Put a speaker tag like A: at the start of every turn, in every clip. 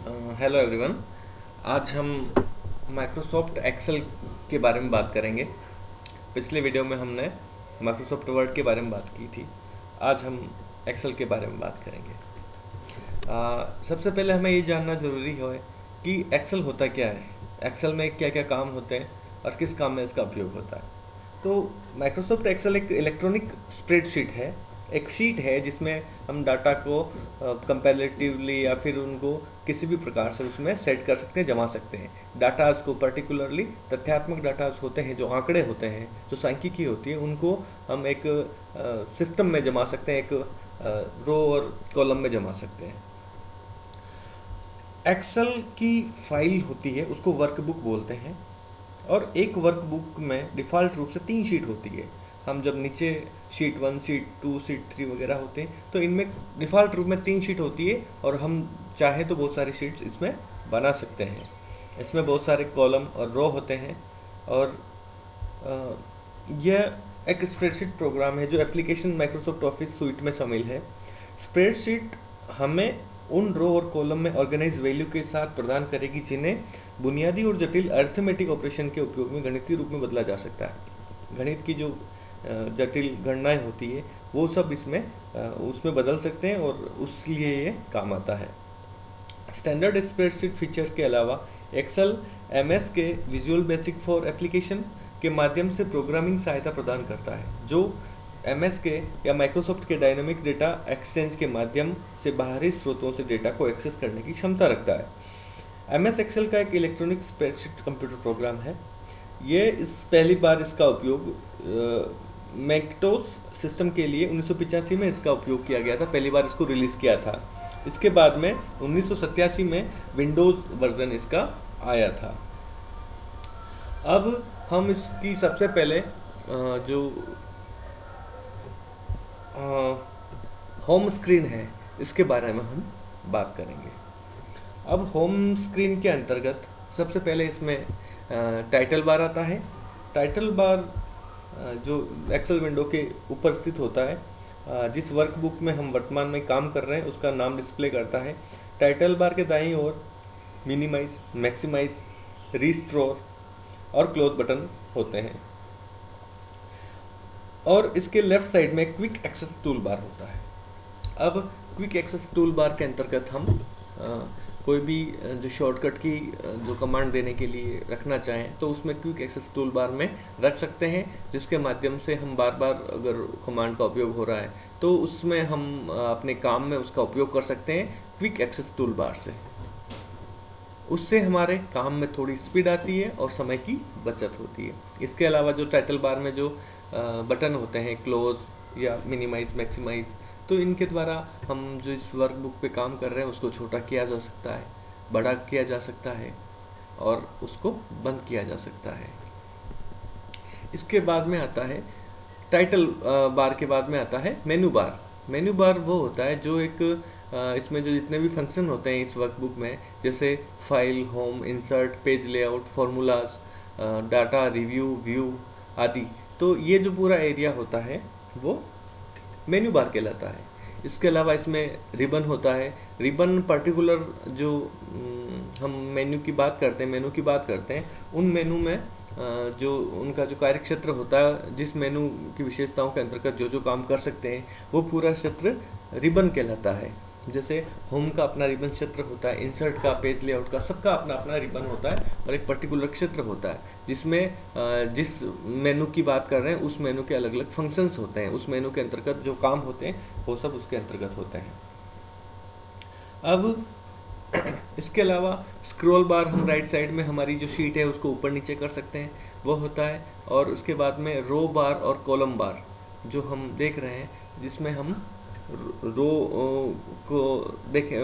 A: Hello everyone. आज हम Microsoft Excel के बारे में बात करेंगे। पिछले वीडियो में हमने माइक्रोसॉफ्ट वर्ड के बारे में बात की थी। आज हम एक्सेल के बारे में बात करेंगे। सबसे पहले हमें ये जानना ज़रूरी है कि एक्सेल होता क्या है, एक्सेल में क्या क्या काम होते हैं और किस काम में इसका उपयोग होता है। तो माइक्रोसॉफ्ट एक्सेल एक इलेक्ट्रॉनिक स्प्रेडशीट है, एक शीट है जिसमें हम डाटा को कंपैरेटिवली या फिर उनको किसी भी प्रकार से उसमें सेट कर सकते हैं, जमा सकते हैं। डाटाज को पर्टिकुलरली तथ्यात्मक डाटाज होते हैं, जो आंकड़े होते हैं, जो सांख्यिकी होती है, उनको हम एक सिस्टम में जमा सकते हैं, एक रो और कॉलम में जमा सकते हैं। एक्सेल की फाइल होती है, उसको वर्कबुक बोलते हैं, और एक वर्कबुक में डिफ़ॉल्ट रूप से 3 शीट होती है। हम जब नीचे शीट 1, शीट 2, शीट 3 वगैरह होते हैं तो इनमें डिफ़ॉल्ट रूप में 3 शीट होती है, और हम चाहे तो बहुत सारी शीट्स इसमें बना सकते हैं। इसमें बहुत सारे कॉलम और रो होते हैं, और यह एक स्प्रेडशीट प्रोग्राम है जो एप्लीकेशन माइक्रोसॉफ्ट ऑफिस सूट में शामिल है। स्प्रेडशीट हमें उन रो और कॉलम में ऑर्गेनाइज वैल्यू के साथ प्रदान करेगी जिन्हें बुनियादी और जटिल अर्थमेटिक ऑपरेशन के उपयोग में गणितीय रूप में बदला जा सकता है। गणित की जो जटिल गणनाएं होती है वो सब इसमें उसमें बदल सकते हैं, और उसलिए ये काम आता है। स्टैंडर्ड स्प्रेडशीट फीचर के अलावा एक्सेल एमएस के विजुअल बेसिक फॉर एप्लीकेशन के माध्यम से प्रोग्रामिंग सहायता प्रदान करता है, जो एमएस के या माइक्रोसॉफ्ट के डायनामिक डेटा एक्सचेंज के माध्यम से बाहरी स्रोतों से डेटा को एक्सेस करने की क्षमता रखता है। एमएस एक्सेल का एक इलेक्ट्रॉनिक स्प्रेडशीट कंप्यूटर प्रोग्राम है। ये पहली बार इसका उपयोग मैकिन्टोश सिस्टम के लिए 1985 में इसका उपयोग किया गया था, पहली बार इसको रिलीज़ किया था। इसके बाद में 1987 में विंडोज़ वर्जन इसका आया था। अब हम इसकी सबसे पहले जो होम स्क्रीन है इसके बारे में हम बात करेंगे। अब होम स्क्रीन के अंतर्गत सबसे पहले इसमें टाइटल बार आता है। टाइटल बार जो एक्सेल विंडो के ऊपर स्थित होता है, जिस वर्कबुक में हम वर्तमान में काम कर रहे हैं उसका नाम डिस्प्ले करता है। टाइटल बार के दाईं ओर मिनिमाइज, मैक्सिमाइज, रिस्टोर और क्लोज बटन होते हैं, और इसके लेफ्ट साइड में क्विक एक्सेस टूल बार होता है। अब क्विक एक्सेस टूल बार के अंतर्गत हम कोई भी जो शॉर्टकट की जो कमांड देने के लिए रखना चाहें तो उसमें क्विक एक्सेस टूल बार में रख सकते हैं, जिसके माध्यम से हम बार बार अगर कमांड का उपयोग हो रहा है तो उसमें हम अपने काम में उसका उपयोग कर सकते हैं क्विक एक्सेस टूल बार से। उससे हमारे काम में थोड़ी स्पीड आती है और समय की बचत होती है। इसके अलावा जो टाइटल बार में जो बटन होते हैं, क्लोज या मिनिमाइज, मैक्सिमाइज, तो इनके द्वारा हम जो इस वर्कबुक पे काम कर रहे हैं उसको छोटा किया जा सकता है, बड़ा किया जा सकता है, और उसको बंद किया जा सकता है। इसके बाद में आता है टाइटल बार के बाद में आता है मेनू बार। मेनू बार वो होता है जो एक इसमें जो जितने भी फंक्शन होते हैं इस वर्कबुक में, जैसे file, home, insert, page layout, formulas, data, review, view आदि, तो ये जो पूरा एरिया होता है वो मेन्यू बार कहलाता है। इसके अलावा इसमें रिबन होता है। रिबन पर्टिकुलर जो हम मेन्यू की बात करते हैं, उन मेनू में जो उनका जो कार्य क्षेत्र होता है, जिस मेनू की विशेषताओं के अंतर्गत जो जो काम कर सकते हैं वो पूरा क्षेत्र रिबन कहलाता है। जैसे होम का अपना रिबन क्षेत्र होता है, इंसर्ट का, पेज लेआउट का, सबका अपना अपना रिबन होता है, और एक पर्टिकुलर क्षेत्र होता है जिसमें जिस मेनू की बात कर रहे हैं उस मेनू के अलग अलग फंक्शंस होते हैं, उस मेनू के अंतर्गत जो काम होते हैं वो सब उसके अंतर्गत होते हैं। अब इसके अलावा स्क्रॉल बार हम राइट साइड में हमारी जो शीट है उसको ऊपर नीचे कर सकते हैं, वो होता है। और उसके बाद में रो बार और कॉलम बार जो हम देख रहे हैं, जिसमें हम रो को देखें,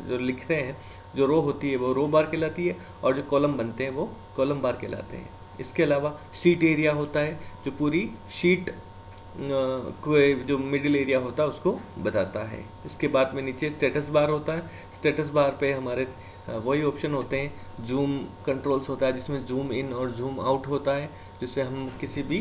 A: जो लिखते हैं, जो रो होती है वो रो बार कहलाती है, और जो कॉलम बनते हैं वो कॉलम बार कहलाते हैं। इसके अलावा शीट एरिया होता है जो पूरी शीट को जो मिडिल एरिया होता है उसको बताता है। इसके बाद में नीचे स्टेटस बार होता है। स्टेटस बार पे हमारे वही ऑप्शन होते हैं। जूम कंट्रोल्स होता है जिसमें जूम इन और जूम आउट होता है, जिससे हम किसी भी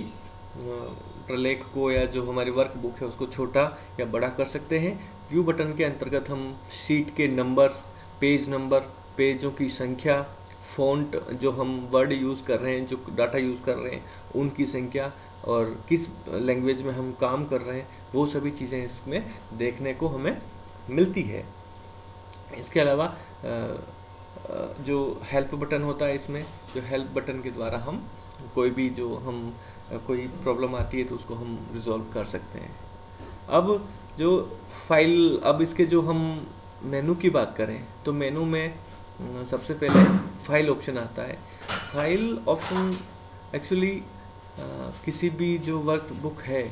A: प्रलेख को या जो हमारी वर्कबुक है उसको छोटा या बड़ा कर सकते हैं। व्यू बटन के अंतर्गत हम शीट के नंबर पेज नंबर, पेजों की संख्या, फ़ॉन्ट जो हम वर्ड यूज़ कर रहे हैं, जो डाटा यूज़ कर रहे हैं उनकी संख्या, और किस लैंग्वेज में हम काम कर रहे हैं, वो सभी चीज़ें इसमें देखने को हमें मिलती है। इसके अलावा जो हेल्प बटन होता है इसमें, जो हेल्प बटन के द्वारा हम कोई भी जो हम कोई प्रॉब्लम आती है तो उसको हम रिजॉल्व कर सकते हैं। अब जो फाइल, अब इसके जो हम मेनू की बात करें तो मेनू में सबसे पहले फाइल ऑप्शन आता है। फाइल ऑप्शन एक्चुअली किसी भी जो वर्कबुक है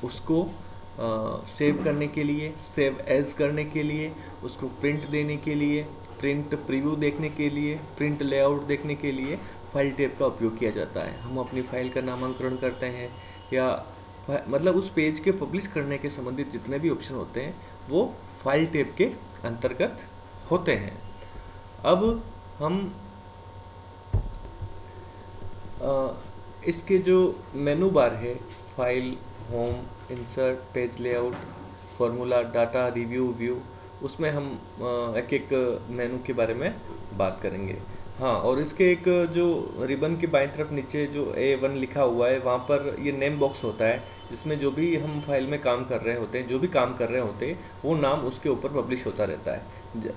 A: उसको सेव करने के लिए, सेव एज करने के लिए, उसको प्रिंट देने के लिए, प्रिंट प्रीव्यू देखने के लिए, प्रिंट लेआउट देखने के लिए फाइल टैब का उपयोग किया जाता है। हम अपनी फाइल का नामांकन करते हैं या मतलब उस पेज के पब्लिश करने के संबंधित जितने भी ऑप्शन होते हैं वो फाइल टैब के अंतर्गत होते हैं। अब हम इसके जो मेनू बार है, file, home, insert, page layout, formula, data, review, view, उसमें हम एक एक मेनू के बारे में बात करेंगे। हाँ, और इसके एक जो रिबन के बाईं तरफ नीचे जो A1 लिखा हुआ है वहाँ पर ये नेम बॉक्स होता है, जिसमें जो भी हम फाइल में काम कर रहे होते हैं, जो भी काम कर रहे होते हैं वो नाम उसके ऊपर पब्लिश होता रहता है।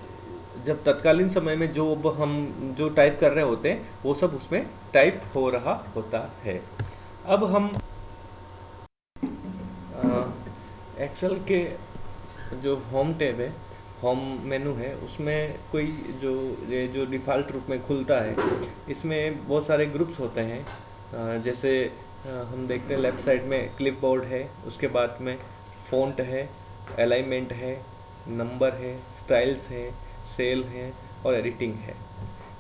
A: जब तत्कालीन समय में जो हम जो टाइप कर रहे होते हैं वो सब उसमें टाइप हो रहा होता है। अब हम एक्सेल के जो होम टैब है, होम मेनू है, उसमें कोई जो डिफ़ॉल्ट रूप में खुलता है, इसमें बहुत सारे ग्रुप्स होते हैं। जैसे हम देखते हैं लेफ़्ट साइड में क्लिपबोर्ड है, उसके बाद में फ़ॉन्ट है, अलाइनमेंट है, नंबर है, स्टाइल्स है, सेल है और एडिटिंग है।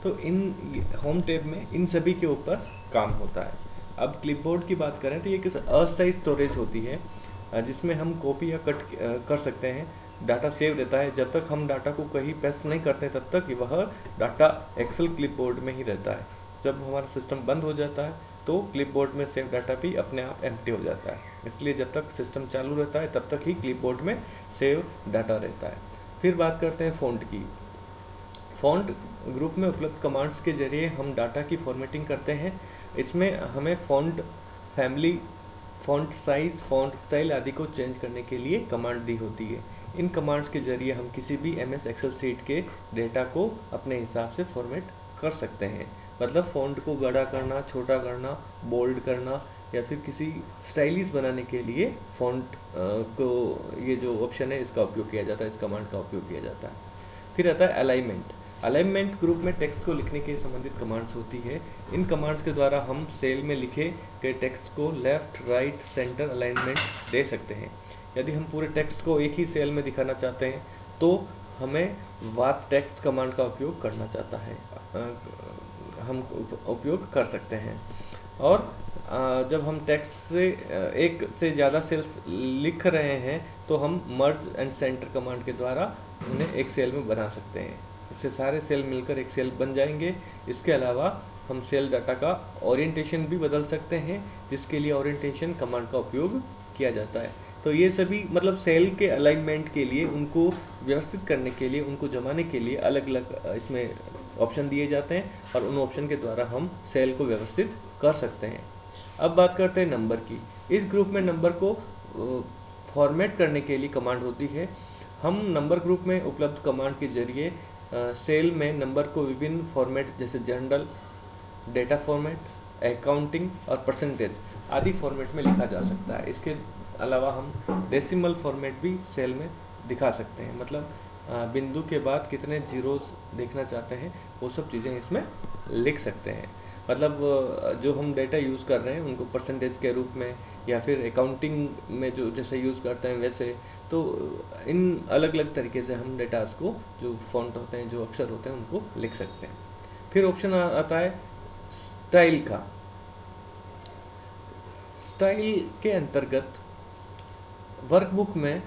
A: तो इन होम टैब में इन सभी के ऊपर काम होता है। अब क्लिपबोर्ड की बात करें तो ये किस अस्थायी स्टोरेज होती है जिसमें हम कॉपी या कट कर सकते हैं। डाटा सेव रहता है, जब तक हम डाटा को कहीं पेस्ट नहीं करते तब तक वह डाटा एक्सेल क्लिपबोर्ड में ही रहता है। जब हमारा सिस्टम बंद हो जाता है तो क्लिपबोर्ड में सेव डाटा भी अपने आप एम्प्टी हो जाता है। इसलिए जब तक सिस्टम चालू रहता है तब तक ही क्लिपबोर्ड में सेव डाटा रहता है। फिर बात करते हैं फ़ॉन्ट की। फ़ॉन्ट ग्रुप में उपलब्ध कमांड्स के जरिए हम डाटा की फॉर्मेटिंग करते हैं। इसमें हमें font family, font size, font style आदि को चेंज करने के लिए कमांड दी होती है। इन कमांड्स के जरिए हम किसी भी MS एक्सेल शीट के डेटा को अपने हिसाब से फॉर्मेट कर सकते हैं। मतलब फ़ॉन्ट को बड़ा करना, छोटा करना, बोल्ड करना या फिर किसी स्टाइलिश बनाने के लिए फ़ॉन्ट को, ये जो ऑप्शन है इसका उपयोग किया जाता है, इस कमांड का उपयोग किया जाता है। फिर आता है अलाइनमेंट। अलाइनमेंट ग्रुप में टेक्स्ट को लिखने के संबंधित कमांड्स होती है। इन कमांड्स के द्वारा हम सेल में लिखे गए टेक्स्ट को लेफ्ट, राइट, सेंटर अलाइनमेंट दे सकते हैं। यदि हम पूरे टेक्स्ट को एक ही सेल में दिखाना चाहते हैं तो हमें वार्प टेक्स्ट कमांड का उपयोग करना चाहता है, हम उपयोग कर सकते हैं। और जब हम टेक्स्ट से एक से ज़्यादा सेल्स लिख रहे हैं तो हम मर्ज एंड सेंटर कमांड के द्वारा उन्हें एक सेल में बना सकते हैं। इससे सारे सेल मिलकर एक सेल बन जाएंगे। इसके अलावा हम सेल डाटा का ओरिएंटेशन भी बदल सकते हैं, जिसके लिए ओरिएंटेशन कमांड का उपयोग किया जाता है। तो ये सभी मतलब सेल के अलाइनमेंट के लिए, उनको व्यवस्थित करने के लिए, उनको जमाने के लिए अलग अलग इसमें ऑप्शन दिए जाते हैं और उन ऑप्शन के द्वारा हम सेल को व्यवस्थित कर सकते हैं। अब बात करते हैं नंबर की। इस ग्रुप में नंबर को फॉर्मेट करने के लिए कमांड होती है। हम नंबर ग्रुप में उपलब्ध कमांड के जरिए सेल में नंबर को विभिन्न फॉर्मेट जैसे जनरल, डेटा फॉर्मेट, अकाउंटिंग और परसेंटेज आदि फॉर्मेट में लिखा जा सकता है। इसके अलावा हम डेसिमल फॉर्मेट भी सेल में दिखा सकते हैं। मतलब बिंदु के बाद कितने जीरोस देखना चाहते हैं वो सब चीज़ें इसमें लिख सकते हैं। मतलब जो हम डेटा यूज़ कर रहे हैं उनको परसेंटेज के रूप में या फिर अकाउंटिंग में जो जैसे यूज़ करते हैं वैसे, तो इन अलग अलग तरीके से हम डेटास को, जो फॉन्ट होते हैं, जो अक्षर होते हैं, उनको लिख सकते हैं। फिर ऑप्शन आता है स्टाइल का। स्टाइल के अंतर्गत वर्कबुक में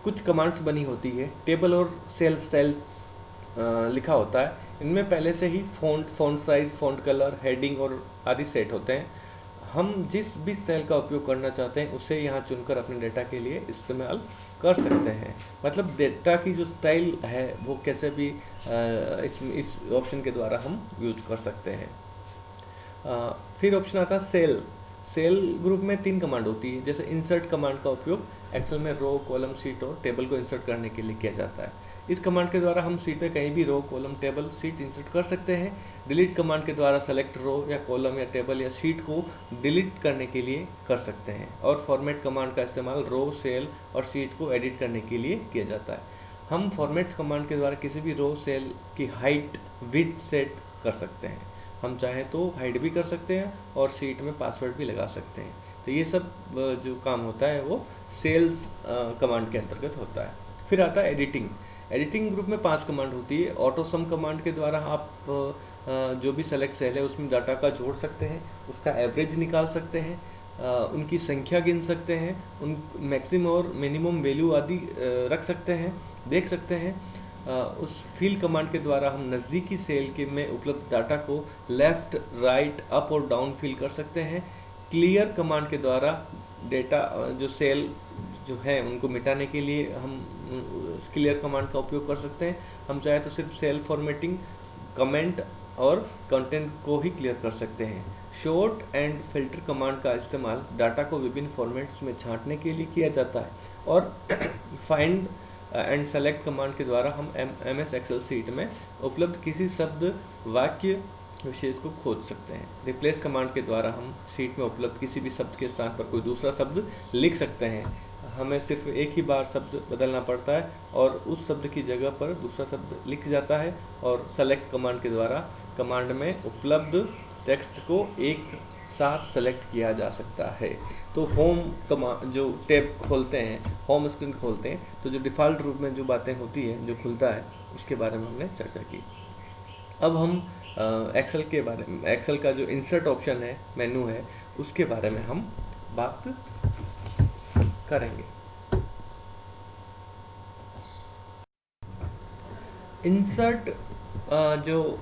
A: कुछ कमांड्स बनी होती है। टेबल और सेल स्टाइल्स लिखा होता है। इनमें पहले से ही font size, font colour, heading और आदि सेट होते हैं। हम जिस भी स्टाइल का उपयोग करना चाहते हैं उसे यहाँ चुनकर अपने डेटा के लिए इस्तेमाल कर सकते हैं। मतलब डेटा की जो स्टाइल है वो कैसे भी इस ऑप्शन के द्वारा हम यूज कर सकते हैं। फिर ऑप्शन आता है सेल। सेल ग्रुप में 3 कमांड होती है। जैसे इंसर्ट कमांड का उपयोग एक्सेल में रो, कॉलम, शीट और टेबल को इंसर्ट करने के लिए किया जाता है। इस कमांड के द्वारा हम शीट में कहीं भी रो, कॉलम, टेबल, शीट इंसर्ट कर सकते हैं। डिलीट कमांड के द्वारा सेलेक्ट रो या कॉलम या टेबल या शीट को डिलीट करने के लिए कर सकते हैं। और फॉर्मेट कमांड का इस्तेमाल रो, सेल और शीट को एडिट करने के लिए किया जाता है। हम फॉर्मेट कमांड के द्वारा किसी भी रो, सेल की हाइट, विड्थ सेट कर सकते हैं। हम चाहें तो हाइड भी कर सकते हैं और शीट में पासवर्ड भी लगा सकते हैं। तो ये सब जो काम होता है वो सेल्स कमांड के अंतर्गत होता है। फिर आता है एडिटिंग। एडिटिंग ग्रुप में 5 कमांड होती है। ऑटो सम कमांड के द्वारा आप जो भी सेलेक्ट सेल है उसमें डाटा का जोड़ सकते हैं, उसका एवरेज निकाल सकते हैं, उनकी संख्या गिन सकते हैं, उन मैक्सिमम और मिनिमम वैल्यू आदि रख सकते हैं, देख सकते हैं। उस फिल कमांड के द्वारा हम नज़दीकी सेल के में उपलब्ध डाटा को लेफ़्ट, राइट, अप और डाउन फिल कर सकते हैं। क्लियर कमांड के द्वारा डेटा जो सेल जो है उनको मिटाने के लिए हम क्लियर कमांड का उपयोग कर सकते हैं। हम चाहे तो सिर्फ सेल फॉर्मेटिंग, कमेंट और कंटेंट को ही क्लियर कर सकते हैं। शॉर्ट एंड फिल्टर कमांड का इस्तेमाल डाटा को विभिन्न फॉर्मेट्स में छांटने के लिए किया जाता है। और फाइंड एंड सेलेक्ट कमांड के द्वारा हम MS एक्सेल सीट में उपलब्ध किसी शब्द, वाक्य, विशेष को खोज सकते हैं। रिप्लेस कमांड के द्वारा हम सीट में उपलब्ध किसी भी शब्द के स्थान पर कोई दूसरा शब्द लिख सकते हैं। हमें सिर्फ एक ही बार शब्द बदलना पड़ता है और उस शब्द की जगह पर दूसरा शब्द लिख जाता है। और सेलेक्ट कमांड के द्वारा कमांड में उपलब्ध टेक्स्ट को एक साथ सेलेक्ट किया जा सकता है। तो होम कमांड जो टैब खोलते हैं, होम स्क्रीन खोलते हैं, तो जो डिफ़ॉल्ट रूप में जो बातें होती है, जो खुलता है, उसके बारे में हमने चर्चा की। अब हम एक्सेल के बारे में, एक्सेल का जो इंसर्ट ऑप्शन है, मेनू है, उसके बारे में हम बात करेंगे। इंसर्ट जो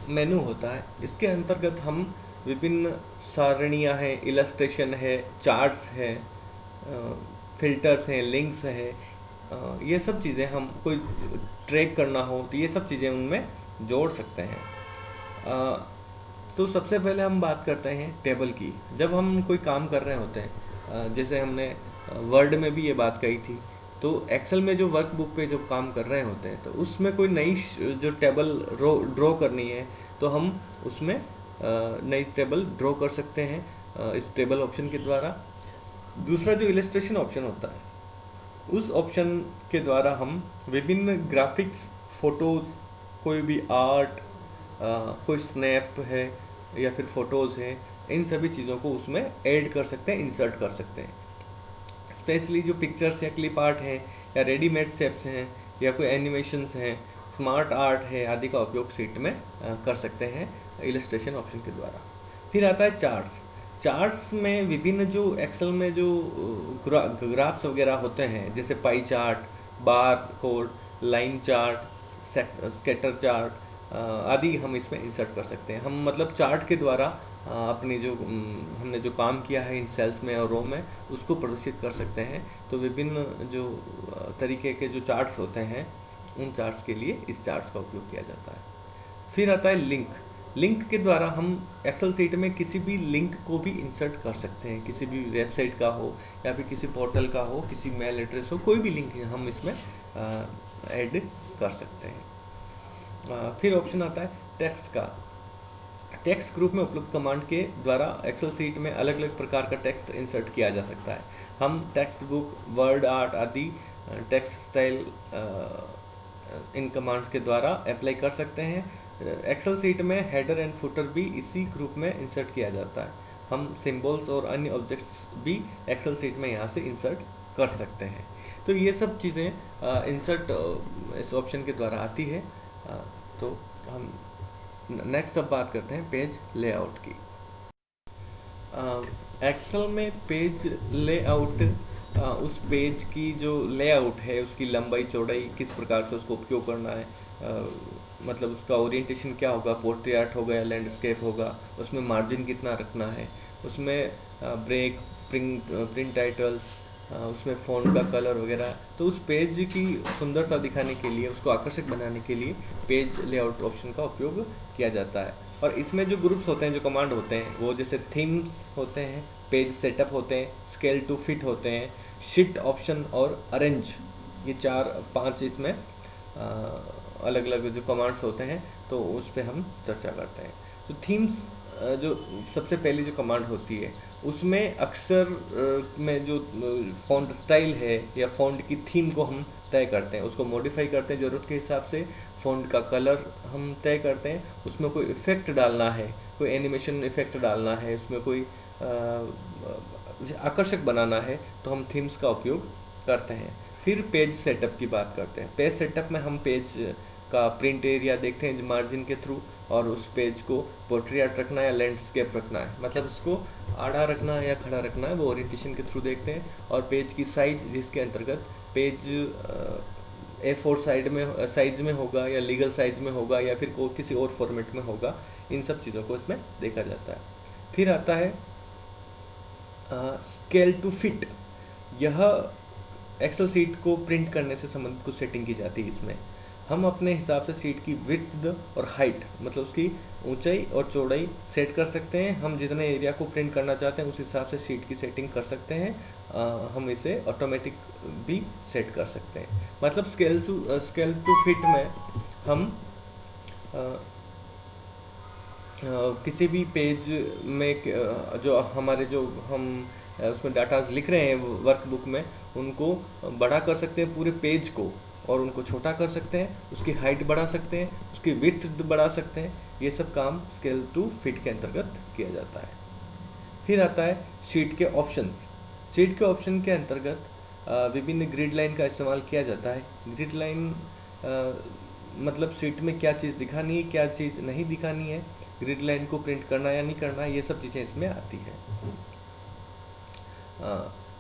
A: मेनू होता है, इसके अंतर्गत हम विभिन्न सारणियाँ हैं, इलस्ट्रेशन है, चार्ट्स है, फिल्टर्स हैं, लिंक्स है, ये सब चीज़ें हम कोई ट्रैक करना हो तो ये सब चीज़ें उनमें जोड़ सकते हैं। तो सबसे पहले हम बात करते हैं टेबल की। जब हम कोई काम कर रहे होते हैं, जैसे हमने वर्ड में भी ये बात कही थी, तो एक्सेल में जो वर्कबुक पे जो काम कर रहे होते हैं तो उसमें कोई नई जो टेबल ड्रॉ करनी है तो हम उसमें नई टेबल ड्रॉ कर सकते हैं इस टेबल ऑप्शन के द्वारा। दूसरा जो इलस्ट्रेशन ऑप्शन होता है, उस ऑप्शन के द्वारा हम विभिन्न ग्राफिक्स, फोटोज़, कोई भी आर्ट, कोई स्नैप है या फिर फोटोज़ हैं, इन सभी चीज़ों को उसमें ऐड कर सकते हैं, इंसर्ट कर सकते हैं। स्पेशली जो पिक्चर्स या क्लिप आर्ट हैं या रेडीमेड शेप्स हैं या कोई एनिमेशंस हैं, स्मार्ट आर्ट है आदि का उपयोग शीट में कर सकते हैं इलस्ट्रेशन ऑप्शन के द्वारा। फिर आता है चार्ट्स। चार्ट्स में विभिन्न जो एक्सेल में जो ग्राफ्स वगैरह होते हैं, जैसे pie chart, bar code, line chart, scatter chart आदि हम इसमें इंसर्ट कर सकते हैं। हम मतलब चार्ट के द्वारा अपनी जो हमने जो काम किया है इन सेल्स में और रो में, उसको प्रदर्शित कर सकते हैं। तो विभिन्न जो तरीके के जो चार्ट्स होते हैं, उन चार्ट्स के लिए इस चार्ट्स का उपयोग किया जाता है। फिर आता है लिंक। लिंक के द्वारा हम एक्सेल सीट में किसी भी लिंक को भी इंसर्ट कर सकते हैं, किसी भी वेबसाइट का हो या फिर किसी पोर्टल का हो, किसी मेल एड्रेस हो, कोई भी लिंक हम इसमें ऐड कर सकते हैं। फिर ऑप्शन आता है टेक्स्ट का। टेक्स्ट ग्रुप में उपलब्ध कमांड के द्वारा एक्सेल सीट में अलग अलग प्रकार का टेक्स्ट इंसर्ट किया जा सकता है। हम टेक्स्ट बुक, वर्ड आर्ट आदि टेक्स्ट स्टाइल इन कमांड्स के द्वारा अप्लाई कर सकते हैं। एक्सेल सीट में हेडर एंड फुटर भी इसी ग्रुप में इंसर्ट किया जाता है। हम सिंबल्स और अन्य ऑब्जेक्ट्स भी एक्सेल सीट में यहाँ से इंसर्ट कर सकते हैं। तो ये सब चीज़ें इंसर्ट इस ऑप्शन के द्वारा आती है। तो हम नेक्स्ट अब बात करते हैं पेज लेआउट की। एक्सेल में पेज लेआउट उस पेज की जो लेआउट है, उसकी लंबाई चौड़ाई किस प्रकार से उसको उपयोग करना है, मतलब उसका ओरिएंटेशन क्या होगा, पोर्ट्रेट होगा या लैंडस्केप होगा, उसमें मार्जिन कितना रखना है, उसमें ब्रेक, प्रिंट टाइटल्स, उसमें फ़ॉन्ट का कलर वगैरह। तो उस पेज की सुंदरता दिखाने के लिए, उसको आकर्षक बनाने के लिए पेज लेआउट ऑप्शन का उपयोग किया जाता है। और इसमें जो ग्रुप्स होते हैं, जो कमांड होते हैं, वो जैसे थीम्स होते हैं, पेज सेटअप होते हैं, स्केल टू फिट होते हैं, शिट ऑप्शन और अरेंज, ये 4-5 इसमें अलग अलग जो कमांड्स होते हैं, तो उस पर हम चर्चा करते हैं। तो थीम्स जो सबसे पहली जो कमांड होती है, उसमें अक्सर में जो फ़ॉन्ट स्टाइल है या फ़ॉन्ट की थीम को हम तय करते हैं, उसको मॉडिफाई करते हैं ज़रूरत के हिसाब से। फ़ॉन्ट का कलर हम तय करते हैं, उसमें कोई इफ़ेक्ट डालना है, कोई एनिमेशन इफ़ेक्ट डालना है, उसमें कोई आकर्षक बनाना है, तो हम थीम्स का उपयोग करते हैं। फिर पेज सेटअप की बात करते हैं। पेज सेटअप में हम पेज का प्रिंट एरिया देखते हैं मार्जिन के थ्रू, और उस पेज को पोर्ट्रेट रखना है या लैंडस्केप रखना है, मतलब उसको आड़ा रखना है या खड़ा रखना है, वो ओरिएंटेशन के थ्रू देखते हैं। और पेज की साइज, जिसके अंतर्गत पेज A4 साइज में होगा या लीगल साइज में होगा या फिर किसी और फॉर्मेट में होगा, इन सब चीज़ों को इसमें देखा जाता है। फिर आता है स्केल टू फिट। यह एक्सेल सीट को प्रिंट करने से संबंधित कुछ सेटिंग की जाती है। इसमें हम अपने हिसाब से सीट की विड्थ और हाइट, मतलब उसकी ऊंचाई और चौड़ाई सेट कर सकते हैं। हम जितने एरिया को प्रिंट करना चाहते हैं उस हिसाब से सीट की सेटिंग कर सकते हैं। हम इसे ऑटोमेटिक भी सेट कर सकते हैं। मतलब स्केल टू फिट में हम किसी भी पेज में जो हमारे जो हम उसमें डाटाज लिख रहे हैं वर्कबुक में, उनको बड़ा कर सकते हैं पूरे पेज को, और उनको छोटा कर सकते हैं, उसकी हाइट बढ़ा सकते हैं, उसकी विड्थ बढ़ा सकते हैं। ये सब काम स्केल टू फिट के अंतर्गत किया जाता है। फिर आता है शीट के ऑप्शंस। शीट के ऑप्शन के अंतर्गत विभिन्न ग्रिड लाइन का इस्तेमाल किया जाता है। ग्रिड लाइन मतलब शीट में क्या चीज़ दिखानी है, क्या चीज़ नहीं दिखानी है, ग्रिड लाइन को प्रिंट करना या नहीं करना, ये सब चीज़ें इसमें आती है।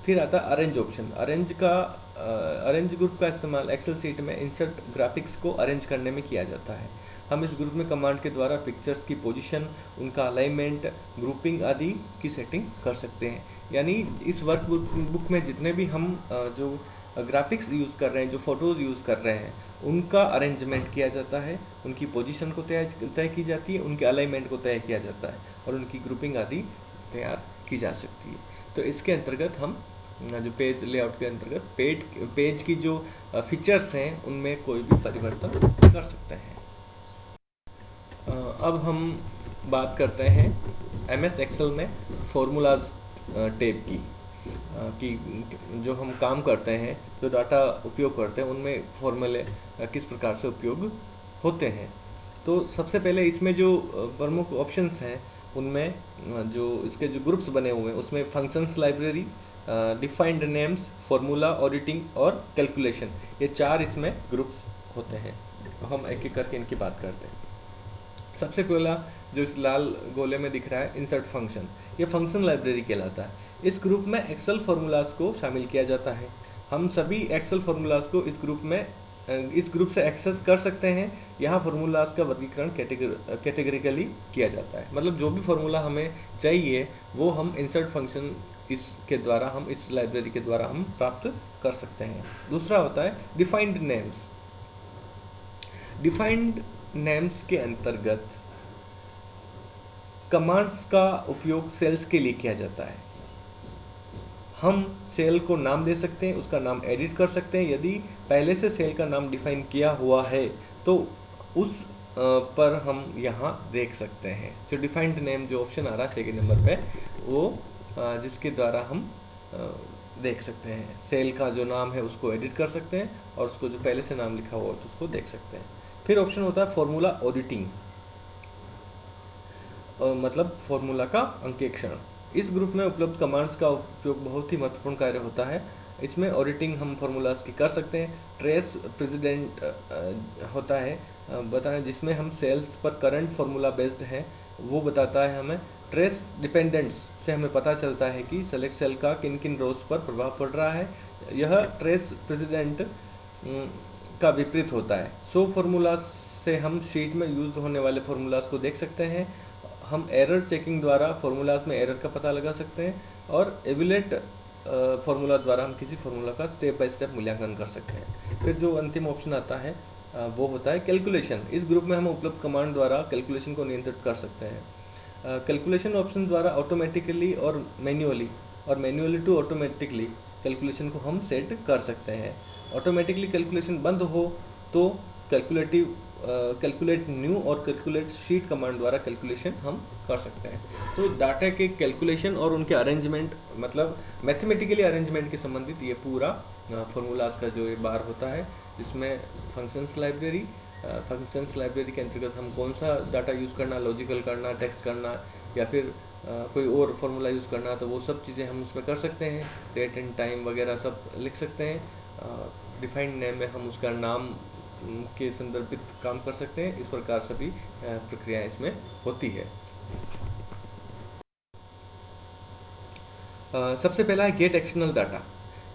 A: फिर आता है अरेंज ऑप्शन। अरेंज ग्रुप का इस्तेमाल एक्सेल सीट में इंसर्ट ग्राफिक्स को अरेंज करने में किया जाता है। हम इस ग्रुप में कमांड के द्वारा पिक्चर्स की पोजीशन, उनका अलाइनमेंट, ग्रुपिंग आदि की सेटिंग कर सकते हैं। यानी इस वर्कबुक में जितने भी हम जो ग्राफिक्स यूज़ कर रहे हैं, जो फ़ोटोज़ यूज़ कर रहे हैं, उनका अरेंजमेंट किया जाता है, उनकी पोजीशन को तय की जाती है, उनके अलाइनमेंट को तय किया जाता है, और उनकी ग्रुपिंग आदि तैयार की जा सकती है। तो इसके अंतर्गत हम जो पेज लेआउट के अंतर्गत पेज की जो फीचर्स हैं, उनमें कोई भी परिवर्तन कर सकते हैं। अब हम बात करते हैं MS एक्सेल में फॉर्मूलाज टैब की, कि जो हम काम करते हैं, जो डाटा उपयोग करते हैं, उनमें फॉर्मूले किस प्रकार से उपयोग होते हैं। तो सबसे पहले इसमें जो प्रमुख ऑप्शंस हैं, उनमें जो इसके जो ग्रुप्स बने हुए हैं, उसमें functions library, defined names, formula, auditing और कैलकुलेशन, ये 4 इसमें ग्रुप्स होते हैं। तो हम एक एक करके इनकी बात करते हैं। सबसे पहला जो इस लाल गोले में दिख रहा है, इंसर्ट फंक्शन, ये फंक्शन लाइब्रेरी कहलाता है। इस ग्रुप में एक्सेल फार्मूलाज को शामिल किया जाता है। हम सभी एक्सेल फार्मूलाज को इस ग्रुप से एक्सेस कर सकते हैं। यहाँ फार्मूलाज का वर्गीकरण कैटेगरिकली किया जाता है। मतलब जो भी फार्मूला हमें चाहिए वो हम इंसर्ट फंक्शन इसके द्वारा, हम इस लाइब्रेरी के द्वारा हम प्राप्त कर सकते हैं। दूसरा होता है डिफाइंड नेम्स। डिफाइंड नेम्स के अंतर्गत कमांड्स का उपयोग सेल्स के लिए किया जाता है। हम सेल को नाम दे सकते हैं, उसका नाम एडिट कर सकते हैं। यदि पहले से सेल का नाम डिफाइन किया हुआ है तो उस पर हम यहाँ देख सकते हैं। जो डिफाइंड नेम जो ऑप्शन आ रहा है सेकेंड नंबर पे, वो जिसके द्वारा हम देख सकते हैं सेल का जो नाम है उसको एडिट कर सकते हैं, और उसको जो पहले से नाम लिखा हुआ है तो उसको देख सकते हैं। फिर ऑप्शन होता है फॉर्मूला ऑडिटिंग, मतलब फॉर्मूला का अंकेक्षण। इस ग्रुप में उपलब्ध कमांड्स का उपयोग बहुत ही महत्वपूर्ण कार्य होता है। इसमें ऑडिटिंग हम फार्मूलाज की कर सकते हैं। ट्रेस प्रेसिडेंट होता है बताएं, जिसमें हम सेल्स पर करंट फार्मूला बेस्ड है, वो बताता है हमें। ट्रेस डिपेंडेंट्स से हमें पता चलता है कि सेलेक्ट सेल का किन किन रोज पर प्रभाव पड़ रहा है। यह ट्रेस प्रेसिडेंट का विपरीत होता है। सो फार्मूलाज से हम शीट में यूज होने वाले फार्मूलाज को देख सकते हैं। हम एरर चेकिंग द्वारा फार्मूलाज में एरर का पता लगा सकते हैं। और एवुलेट फार्मूला द्वारा हम किसी फार्मूला का स्टेप बाय स्टेप मूल्यांकन कर सकते हैं। फिर जो अंतिम ऑप्शन आता है वो होता है कैलकुलेशन। इस ग्रुप में हम उपलब्ध कमांड द्वारा कैलकुलेशन को नियंत्रित कर सकते हैं। कैलकुलेशन ऑप्शन द्वारा ऑटोमेटिकली और मैन्युअली टू ऑटोमेटिकली कैलकुलेशन को हम सेट कर सकते हैं। ऑटोमेटिकली कैलकुलेशन बंद हो तो कैलकुलेट न्यू और कैलकुलेट शीट कमांड द्वारा कैलकुलेशन हम कर सकते हैं। तो डाटा के कैलकुलेशन और उनके अरेंजमेंट, मतलब मैथमेटिकली अरेंजमेंट के संबंधित ये पूरा फार्मूलाज का जो ये बार होता है, जिसमें फंक्शंस लाइब्रेरी के अंतर्गत हम कौन सा डाटा यूज़ करना, लॉजिकल करना, टेक्स्ट करना, या फिर कोई और फार्मूला यूज़ करना, तो वो सब चीज़ें हम उसमें कर सकते हैं। डेट एंड टाइम वगैरह सब लिख सकते हैं। डिफाइंड नेम में हम उसका नाम के संदर्भित काम कर सकते हैं। इस प्रकार सभी प्रक्रियाएं इसमें होती है। सबसे पहला है gate external data.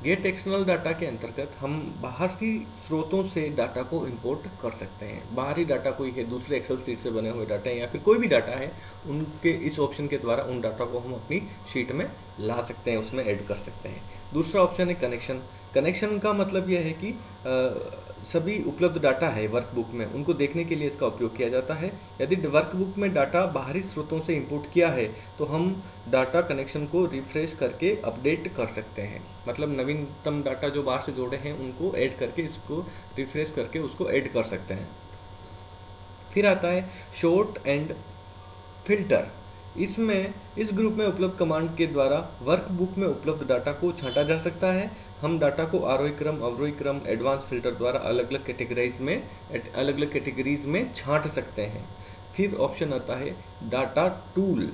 A: Gate external data के अंतर्गत हम बाहरी स्रोतों से डाटा को इंपोर्ट कर सकते हैं। बाहरी डाटा कोई है, दूसरे एक्सेल शीट से बने हुए डाटा हैं या फिर कोई भी डाटा है, उनके इस ऑप्शन के द्वारा उन डाटा को हम अपनी शीट में ला सकते हैं, उसमें ऐड कर सकते हैं। दूसरा ऑप्शन है कनेक्शन। कनेक्शन का मतलब यह है कि सभी उपलब्ध डाटा है वर्कबुक में, उनको देखने के लिए इसका उपयोग किया जाता है। यदि वर्कबुक में डाटा बाहरी स्रोतों से इंपोर्ट किया है तो हम डाटा कनेक्शन को रिफ्रेश करके अपडेट कर सकते हैं। मतलब नवीनतम डाटा जो बाहर से जोड़े हैं उनको ऐड करके, इसको रिफ्रेश करके उसको ऐड कर सकते हैं। फिर आता है शॉर्ट एंड फिल्टर। इसमें इस ग्रुप में उपलब्ध कमांड के द्वारा वर्कबुक में उपलब्ध डाटा को छांटा जा सकता है। हम डाटा को आरोही क्रम, अवरोही क्रम, एडवांस फिल्टर द्वारा अलग अलग कैटेगरीज में छांट सकते हैं। फिर ऑप्शन आता है डाटा टूल।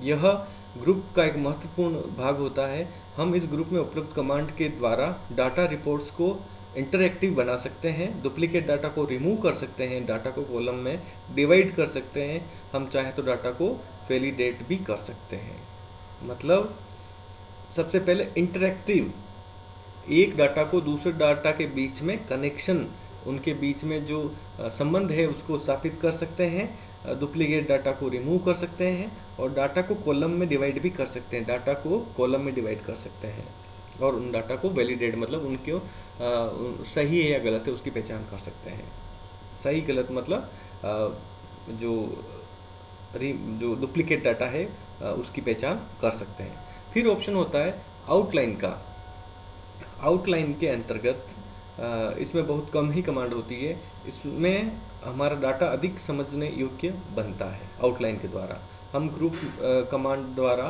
A: यह ग्रुप का एक महत्वपूर्ण भाग होता है। हम इस ग्रुप में उपलब्ध कमांड के द्वारा डाटा रिपोर्ट्स को इंटरैक्टिव बना सकते हैं, डुप्लीकेट डाटा को रिमूव कर सकते हैं, डाटा को कॉलम में डिवाइड कर सकते हैं, हम चाहें तो डाटा को वैलिडेट भी कर सकते हैं। मतलब सबसे पहले इंटरैक्टिव, एक डाटा को दूसरे डाटा के बीच में कनेक्शन, उनके बीच में जो संबंध है उसको स्थापित कर सकते हैं, डुप्लीकेट डाटा को रिमूव कर सकते हैं और डाटा को कॉलम में डिवाइड भी कर सकते हैं। डाटा को कॉलम में डिवाइड कर सकते हैं और उन डाटा को वैलिडेट, मतलब उनको सही है या गलत है उसकी पहचान कर सकते हैं। सही गलत मतलब जो डुप्लीकेट डाटा है उसकी पहचान कर सकते हैं। फिर ऑप्शन होता है आउटलाइन का। आउटलाइन के अंतर्गत इसमें बहुत कम ही कमांड होती है, इसमें हमारा डाटा अधिक समझने योग्य बनता है। आउटलाइन के द्वारा हम ग्रुप कमांड द्वारा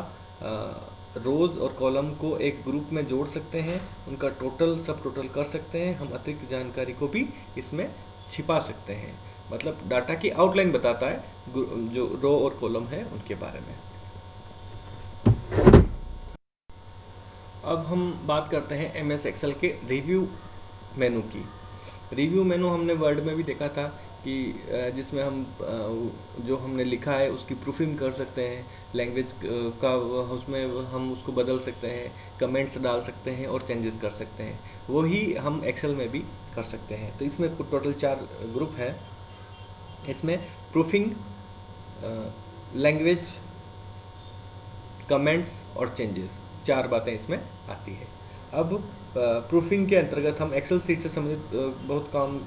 A: रोज और कॉलम को एक ग्रुप में जोड़ सकते हैं, उनका टोटल सब टोटल कर सकते हैं, हम अतिरिक्त जानकारी को भी इसमें छिपा सकते हैं। मतलब डाटा की आउटलाइन बताता है जो रो और कॉलम है उनके बारे में। अब हम बात करते हैं एमएस एक्सेल के रिव्यू मेनू की। रिव्यू मेनू हमने वर्ड में भी देखा था कि जिसमें हम जो हमने लिखा है उसकी प्रूफिंग कर सकते हैं, लैंग्वेज का उसमें हम उसको बदल सकते हैं, कमेंट्स डाल सकते हैं और चेंजेस कर सकते हैं। वही हम एक्सेल में भी कर सकते हैं। तो इसमें टोटल 4 ग्रुप है। इसमें प्रूफिंग, लैंग्वेज, कमेंट्स और चेंजेस, 4 बातें इसमें आती है। अब प्रूफिंग के अंतर्गत हम एक्सेल सीट से संबंधित बहुत काम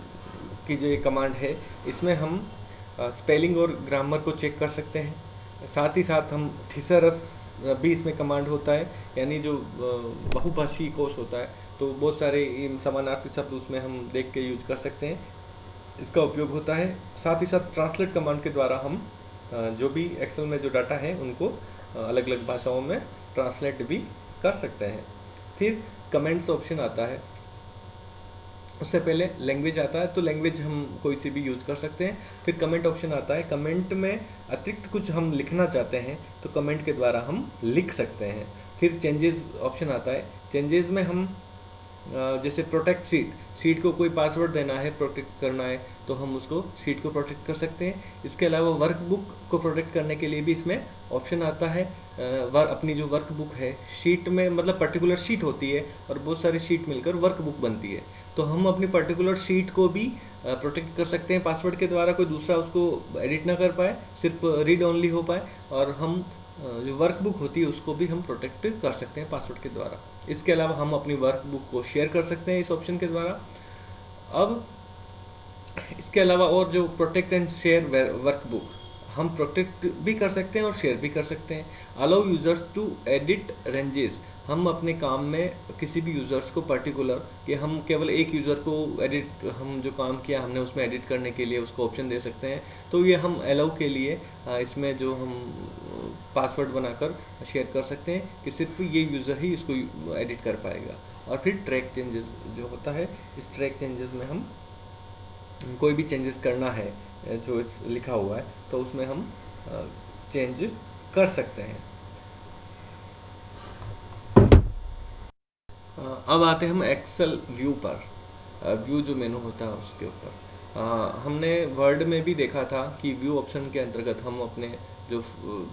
A: की जो ये कमांड है, इसमें हम स्पेलिंग और ग्रामर को चेक कर सकते हैं। साथ ही साथ हम थिसरस भी इसमें कमांड होता है, यानी जो बहुभाषी कोश होता है, तो बहुत सारे समानार्थी शब्द उसमें हम देख के यूज कर सकते हैं, इसका उपयोग होता है। साथ ही साथ ट्रांसलेट कमांड के द्वारा हम जो भी एक्सेल में जो डाटा है उनको अलग अलग भाषाओं में ट्रांसलेट भी कर सकते हैं। फिर कमेंट्स ऑप्शन आता है, उससे पहले लैंग्वेज आता है, तो लैंग्वेज हम कोई सी भी यूज़ कर सकते हैं। फिर कमेंट ऑप्शन आता है, कमेंट में अतिरिक्त कुछ हम लिखना चाहते हैं तो कमेंट के द्वारा हम लिख सकते हैं। फिर चेंजेस ऑप्शन आता है, चेंजेस में हम जैसे प्रोटेक्ट शीट को कोई पासवर्ड देना है, प्रोटेक्ट करना है, तो हम उसको शीट को प्रोटेक्ट कर सकते हैं। इसके अलावा वर्कबुक को प्रोटेक्ट करने के लिए भी इसमें ऑप्शन आता है। अपनी जो वर्कबुक है शीट में, मतलब पर्टिकुलर शीट होती है और बहुत सारी शीट मिलकर वर्कबुक बनती है, तो हम अपनी पर्टिकुलर शीट को भी प्रोटेक्ट कर सकते हैं पासवर्ड के द्वारा, कोई दूसरा उसको एडिट ना कर पाए, सिर्फ रीड ओनली हो पाए, और हम जो वर्कबुक होती है उसको भी हम प्रोटेक्ट कर सकते हैं पासवर्ड के द्वारा। इसके अलावा हम अपनी वर्कबुक को शेयर कर सकते हैं इस ऑप्शन के द्वारा। अब इसके अलावा और जो प्रोटेक्ट एंड शेयर वर्कबुक, हम प्रोटेक्ट भी कर सकते हैं और शेयर भी कर सकते हैं। Allow users to edit ranges, हम अपने काम में किसी भी यूज़र्स को पर्टिकुलर कि हम केवल एक यूज़र को एडिट, हम जो काम किया हमने उसमें एडिट करने के लिए उसको ऑप्शन दे सकते हैं। तो ये हम अलाउ के लिए इसमें जो हम पासवर्ड बनाकर शेयर कर सकते हैं कि सिर्फ ये यूज़र ही इसको एडिट कर पाएगा। और फिर ट्रैक चेंजेस जो होता है, इस ट्रैक चेंजेस में हम कोई भी चेंजेस करना है जो इस लिखा हुआ है तो उसमें हम चेंज कर सकते हैं। अब आते हैं हम एक्सेल व्यू पर। व्यू जो मेनू होता है उसके ऊपर हमने वर्ड में भी देखा था कि व्यू ऑप्शन के अंतर्गत हम अपने जो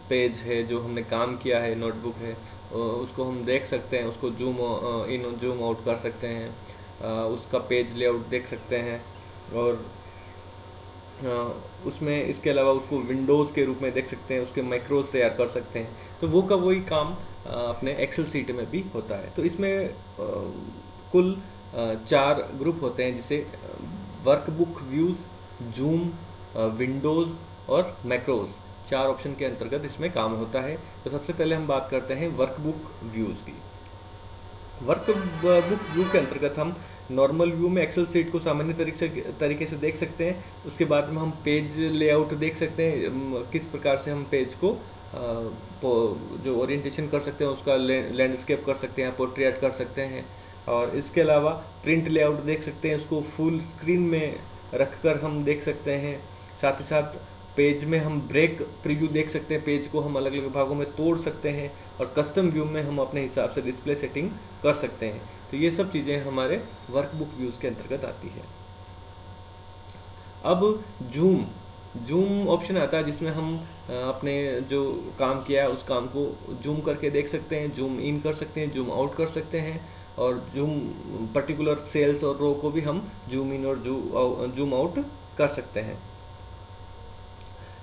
A: पेज है, जो हमने काम किया है, नोटबुक है, उसको हम देख सकते हैं, उसको जूम इन जूम आउट कर सकते हैं, उसका पेज लेआउट देख सकते हैं। और उसमें इसके अलावा उसको विंडोज़ के रूप में देख सकते हैं, उसके मैक्रोज तैयार कर सकते हैं। तो वो का वही काम अपने एक्सेल सीट में भी होता है। तो इसमें कुल 4 ग्रुप होते हैं, जिसे वर्कबुक व्यूज़, जूम, विंडोज़ और मैक्रोज, 4 ऑप्शन के अंतर्गत इसमें काम होता है। तो सबसे पहले हम बात करते हैं वर्कबुक व्यूज़ की। वर्कबुक व्यू के अंतर्गत हम नॉर्मल व्यू में एक्सेल सीट को सामान्य तरीके से देख सकते हैं। उसके बाद में हम पेज लेआउट देख सकते हैं, किस प्रकार से हम पेज को जो ओरिएंटेशन कर सकते हैं, उसका लैंडस्केप कर सकते हैं, पोर्ट्रेट कर सकते हैं। और इसके अलावा प्रिंट लेआउट देख सकते हैं, उसको फुल स्क्रीन में रखकर हम देख सकते हैं। साथ ही साथ पेज में हम ब्रेक प्रीव्यू देख सकते हैं, पेज को हम अलग अलग भागों में तोड़ सकते हैं। और कस्टम व्यू में हम अपने हिसाब से डिस्प्ले सेटिंग कर सकते हैं। तो ये सब चीज़ें हमारे वर्कबुक व्यूज़ के अंतर्गत आती है। अब जूम ऑप्शन आता है, जिसमें हम अपने जो काम किया है उस काम को जूम करके देख सकते हैं, जूम इन कर सकते हैं, जूम आउट कर सकते हैं। और जूम पर्टिकुलर सेल्स और रो को भी हम जूम इन और जूम आउट कर सकते हैं।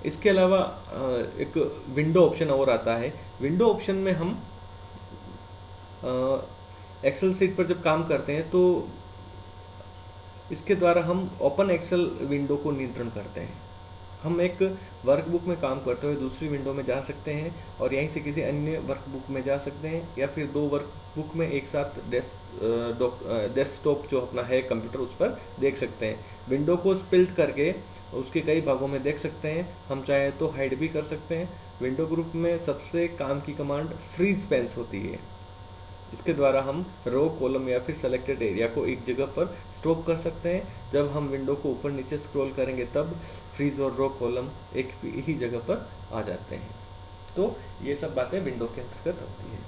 A: इसके अलावा एक विंडो ऑप्शन और आता है। विंडो ऑप्शन में हम एक्सेल सीट पर जब काम करते हैं तो इसके द्वारा हम ओपन एक्सेल विंडो को नियंत्रण करते हैं। हम एक वर्कबुक में काम करते हुए दूसरी विंडो में जा सकते हैं और यहीं से किसी अन्य वर्कबुक में जा सकते हैं, या फिर 2 वर्कबुक में एक साथ डेस्कटॉप जो अपना है कंप्यूटर उस पर देख सकते हैं। विंडो को स्प्लिट करके उसके कई भागों में देख सकते हैं। हम चाहे तो हाइड भी कर सकते हैं। विंडो ग्रुप में सबसे काम की कमांड फ्रीज पेंस होती है। इसके द्वारा हम रो, कॉलम या फिर सेलेक्टेड एरिया को एक जगह पर स्टॉप कर सकते हैं। जब हम विंडो को ऊपर नीचे स्क्रॉल करेंगे तब फ्रीज और रो कॉलम एक ही जगह पर आ जाते हैं। तो ये सब बातें विंडो के अंतर्गत होती है।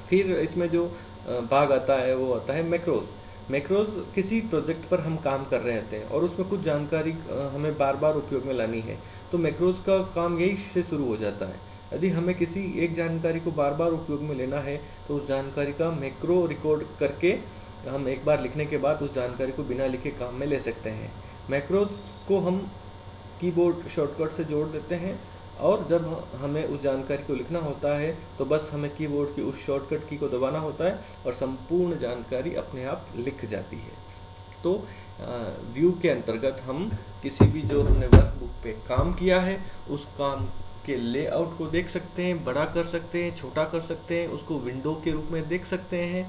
A: फिर इसमें जो भाग आता है वो आता है मैक्रोज। मैक्रोज किसी प्रोजेक्ट पर हम काम कर रहे होते हैं और उसमें कुछ जानकारी हमें बार बार उपयोग में लानी है, तो मैक्रोज का काम यही से शुरू हो जाता है। यदि हमें किसी एक जानकारी को बार बार उपयोग में लेना है तो उस जानकारी का मैक्रो रिकॉर्ड करके हम एक बार लिखने के बाद उस जानकारी को बिना लिखे काम में ले सकते हैं। मैक्रोज को हम कीबोर्ड शॉर्टकट से जोड़ देते हैं और जब हमें उस जानकारी को लिखना होता है तो बस हमें कीबोर्ड की उस शॉर्टकट की को दबाना होता है और संपूर्ण जानकारी अपने आप लिख जाती है। तो व्यू के अंतर्गत हम किसी भी जो हमने वर्कबुक पे काम किया है उस काम के लेआउट को देख सकते हैं, बड़ा कर सकते हैं, छोटा कर सकते हैं, उसको विंडो के रूप में देख सकते हैं।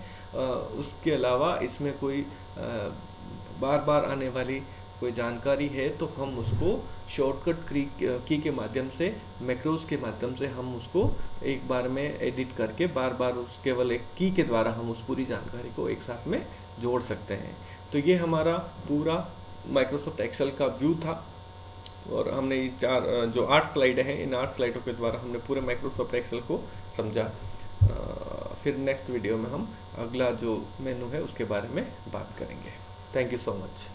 A: उसके अलावा इसमें कोई बार बार आने वाली कोई जानकारी है तो हम उसको शॉर्टकट की के माध्यम से, मैक्रोज के माध्यम से हम उसको एक बार में एडिट करके बार बार उस केवल एक की के द्वारा हम उस पूरी जानकारी को एक साथ में जोड़ सकते हैं। तो ये हमारा पूरा माइक्रोसॉफ्ट एक्सेल का व्यू था और हमने ये 4 जो 8 स्लाइडें हैं, इन 8 स्लाइडों के द्वारा हमने पूरे माइक्रोसॉफ्ट एक्सेल को समझा। फिर नेक्स्ट वीडियो में हम अगला जो मेनू है उसके बारे में बात करेंगे। Thank you so much.